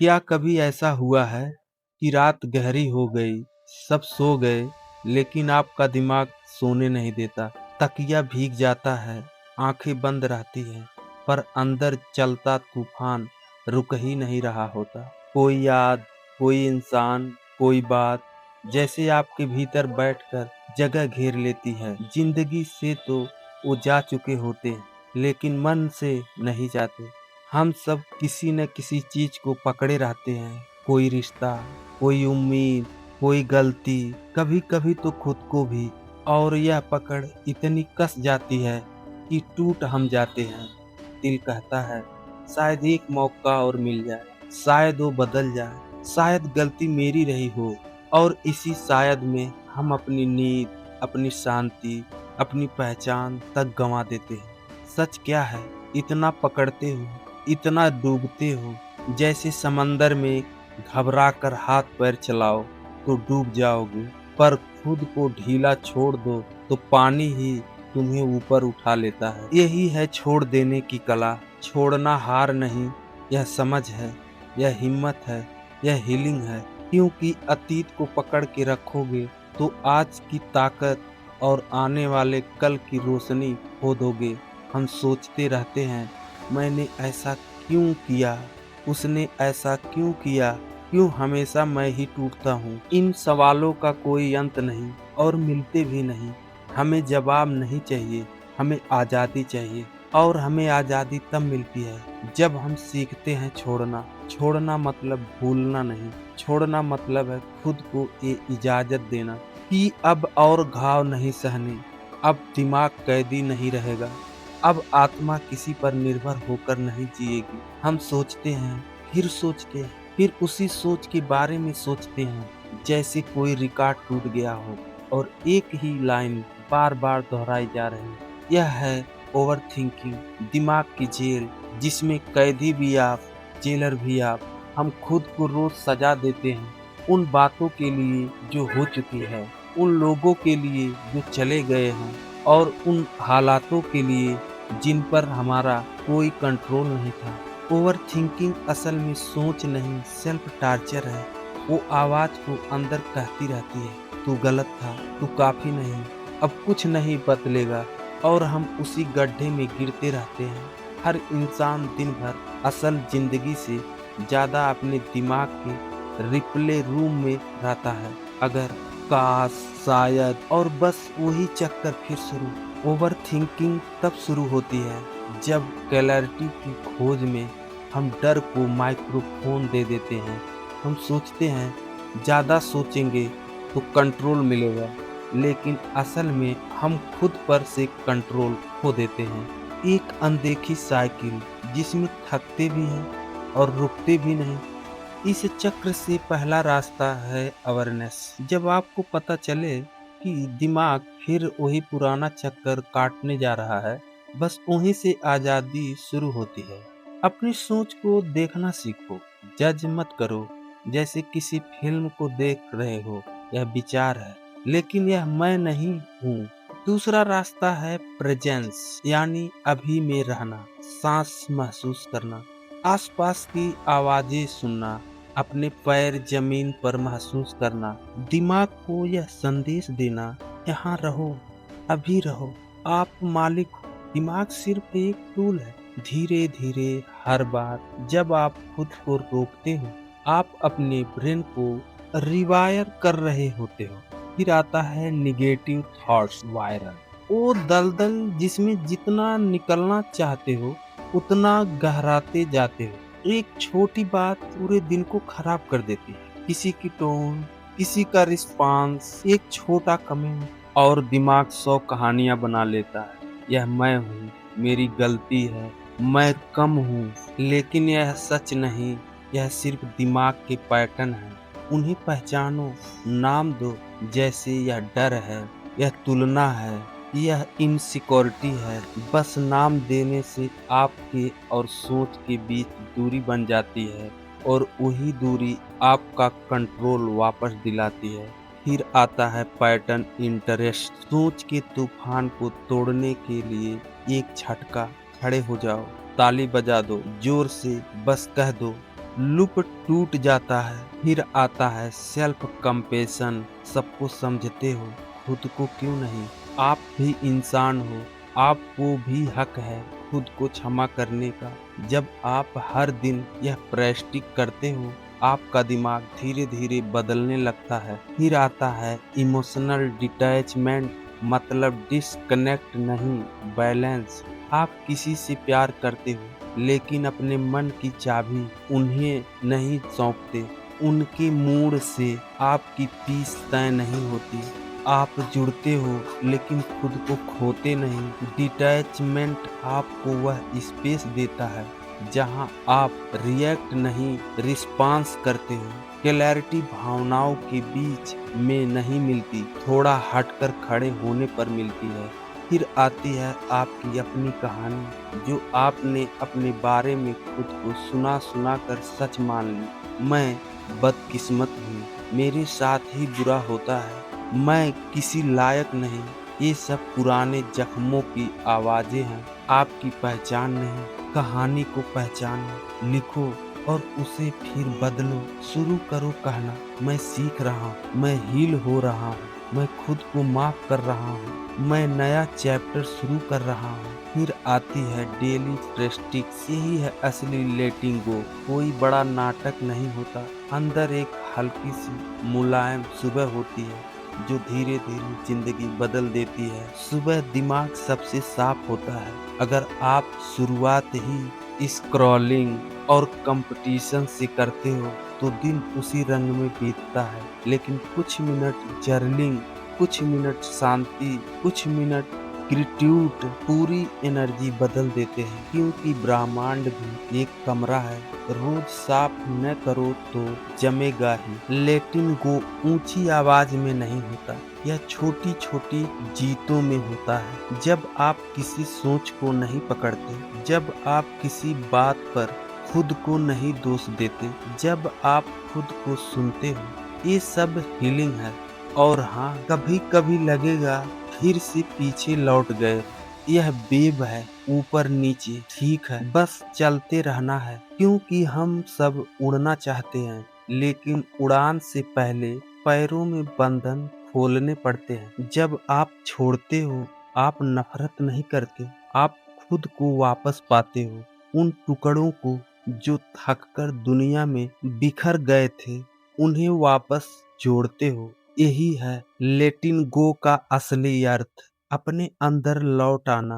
क्या कभी ऐसा हुआ है कि रात गहरी हो गई, सब सो गए, लेकिन आपका दिमाग सोने नहीं देता? तकिया भीग जाता है, आंखें बंद रहती हैं, पर अंदर चलता तूफान रुक ही नहीं रहा होता। कोई याद, कोई इंसान, कोई बात जैसे आपके भीतर बैठकर जगह घेर लेती है। जिंदगी से तो वो जा चुके होते हैं, लेकिन मन से नहीं जाते। हम सब किसी न किसी चीज को पकड़े रहते हैं, कोई रिश्ता, कोई उम्मीद, कोई गलती, कभी कभी तो खुद को भी। और यह पकड़ इतनी कस जाती है कि टूट हम जाते हैं। दिल कहता है शायद एक मौका और मिल जाए, शायद वो बदल जाए, शायद गलती मेरी रही हो। और इसी शायद में हम अपनी नींद, अपनी शांति, अपनी पहचान तक गंवा देते हैं। सच क्या है, इतना पकड़ते हो, इतना डूबते हो, जैसे समंदर में घबरा कर हाथ पैर चलाओ तो डूब जाओगे, पर खुद को ढीला छोड़ दो तो पानी ही तुम्हें ऊपर उठा लेता है। यही है छोड़ देने की कला। छोड़ना हार नहीं, यह समझ है, यह हिम्मत है, यह हीलिंग है। क्योंकि अतीत को पकड़ के रखोगे तो आज की ताकत और आने वाले कल की रोशनी खो दोगे। हम सोचते रहते हैं मैंने ऐसा क्यों किया, उसने ऐसा क्यों किया, क्यों हमेशा मैं ही टूटता हूँ। इन सवालों का कोई अंत नहीं और मिलते भी नहीं। हमें जवाब नहीं चाहिए, हमें आज़ादी चाहिए। और हमें आज़ादी तब मिलती है जब हम सीखते हैं छोड़ना। छोड़ना मतलब भूलना नहीं, छोड़ना मतलब है खुद को ये इजाज़त देना कि अब और घाव नहीं सहने, अब दिमाग कैदी नहीं रहेगा, अब आत्मा किसी पर निर्भर होकर नहीं जिएगी। हम सोचते हैं, फिर सोचते हैं, फिर उसी सोच के बारे में सोचते हैं जैसे कोई रिकॉर्ड टूट गया हो और एक ही लाइन बार बार दोहराई जा रही है। यह है ओवर थिंकिंग, दिमाग की जेल, जिसमें कैदी भी आप, जेलर भी आप। हम खुद को रोज सजा देते हैं उन बातों के लिए जो हो चुकी है, उन लोगों के लिए जो चले गए हैं, और उन हालातों के लिए जिन पर हमारा कोई कंट्रोल नहीं था। ओवर थिंकिंग असल में सोच नहीं, सेल्फ टार्चर है। वो आवाज को अंदर कहती रहती है तू गलत था, तू काफी नहीं, अब कुछ नहीं बदलेगा। और हम उसी गड्ढे में गिरते रहते हैं। हर इंसान दिन भर असल जिंदगी से ज्यादा अपने दिमाग के रिप्ले रूम में रहता है। अगर, काश, शायद, और बस वही चक्कर फिर शुरू। ओवर थिंकिंग तब शुरू होती है जब क्लैरिटी की खोज में हम डर को माइक्रोफोन दे देते हैं। हम सोचते हैं ज़्यादा सोचेंगे तो कंट्रोल मिलेगा, लेकिन असल में हम खुद पर से कंट्रोल खो देते हैं। एक अनदेखी साइकिल जिसमें थकते भी हैं और रुकते भी नहीं। इस चक्र से पहला रास्ता है अवेयरनेस। जब आपको पता चले कि दिमाग फिर वही पुराना चक्कर काटने जा रहा है, बस वहीं से आजादी शुरू होती है। अपनी सोच को देखना सीखो, जज मत करो जैसे किसी फिल्म को देख रहे हो। यह विचार है, लेकिन यह मैं नहीं हूँ। दूसरा रास्ता है प्रेजेंस, यानी अभी में रहना, सांस महसूस करना, आसपास की आवाजें सुनना, अपने पैर जमीन पर महसूस करना। दिमाग को यह संदेश देना यहाँ रहो, अभी रहो, आप मालिक हो। दिमाग सिर्फ एक टूल है। धीरे धीरे हर बार जब आप खुद को रोकते हो, आप अपने ब्रेन को रिवायर कर रहे होते हो। फिर आता है निगेटिव थॉट्स वायरल, वो दलदल जिसमें जितना निकलना चाहते हो उतना गहराते जाते हो। एक छोटी बात पूरे दिन को खराब कर देती है। किसी की टोन, किसी का रिस्पांस, एक छोटा कमेंट, और दिमाग 100 कहानियां बना लेता है। यह मैं हूँ, मेरी गलती है, मैं कम हूँ। लेकिन यह सच नहीं, यह सिर्फ दिमाग के पैटर्न है। उन्हें पहचानो, नाम दो। जैसे यह डर है, यह तुलना है, यह इनसिक्योरिटी है। बस नाम देने से आपके और सोच के बीच दूरी बन जाती है, और वही दूरी आपका कंट्रोल वापस दिलाती है। फिर आता है पैटर्न इंटरेस्ट। सोच के तूफान को तोड़ने के लिए एक झटका। खड़े हो जाओ, ताली बजा दो जोर से, बस कह दो लूप टूट जाता है, फिर आता है सेल्फ कंपेशन। सबको समझते हो, खुद को क्यों नहीं? आप भी इंसान हो, आपको भी हक है खुद को क्षमा करने का। जब आप हर दिन यह प्रैक्टिस करते हो, आपका दिमाग धीरे धीरे बदलने लगता है। फिर आता है इमोशनल डिटैचमेंट, मतलब डिस्कनेक्ट नहीं, बैलेंस। आप किसी से प्यार करते हो, लेकिन अपने मन की चाबी उन्हें नहीं सौंपते। उनके मूड से आपकी पीस तय नहीं होती। आप जुड़ते हो, लेकिन खुद को खोते नहीं। डिटैचमेंट आपको वह स्पेस देता है जहां आप रिएक्ट नहीं, रिस्पॉन्स करते हो। क्लैरिटी भावनाओं के बीच में नहीं मिलती, थोड़ा हटकर खड़े होने पर मिलती है। फिर आती है आपकी अपनी कहानी, जो आपने अपने बारे में खुद को सुना सुना कर सच मान ली। मैं बदकिस्मत हूँ, मेरे साथ ही बुरा होता है, मैं किसी लायक नहीं। ये सब पुराने जख्मों की आवाजें हैं, आपकी पहचान नहीं। कहानी को पहचानो, लिखो और उसे फिर बदलो। शुरू करो कहना, मैं सीख रहा हूँ, मैं हील हो रहा हूँ, मैं खुद को माफ कर रहा हूँ, मैं नया चैप्टर शुरू कर रहा हूँ। फिर आती है डेली प्रेस्टिक्स, यही है असली लेटिंग गो। कोई बड़ा नाटक नहीं होता, अंदर एक हल्की सी मुलायम सुबह होती है जो धीरे धीरे जिंदगी बदल देती है। सुबह दिमाग सबसे साफ होता है। अगर आप शुरुआत ही स्क्रॉलिंग और कंपटीशन से करते हो, तो दिन उसी रंग में बीतता है। लेकिन कुछ मिनट जर्नलिंग, कुछ मिनट शांति, कुछ मिनट ग्रेटिट्यूड पूरी एनर्जी बदल देते हैं। क्योंकि ब्रह्मांड भी एक कमरा है, रोज साफ न करो तो जमेगा ही। लेटिन गो ऊंची आवाज में नहीं होता, यह छोटी छोटी जीतों में होता है। जब आप किसी सोच को नहीं पकड़ते, जब आप किसी बात पर खुद को नहीं दोष देते, जब आप खुद को सुनते हो, ये सब हीलिंग है। और हाँ, कभी कभी लगेगा फिर से पीछे लौट गए। यह वेव है, ऊपर नीचे, ठीक है, बस चलते रहना है। क्योंकि हम सब उड़ना चाहते हैं, लेकिन उड़ान से पहले पैरों में बंधन खोलने पड़ते हैं। जब आप छोड़ते हो, आप नफरत नहीं करते, आप खुद को वापस पाते हो। उन टुकड़ों को जो थककर दुनिया में बिखर गए थे, उन्हें वापस जोड़ते हो। यही है लेटिन गो का असली अर्थ, अपने अंदर लौट आना।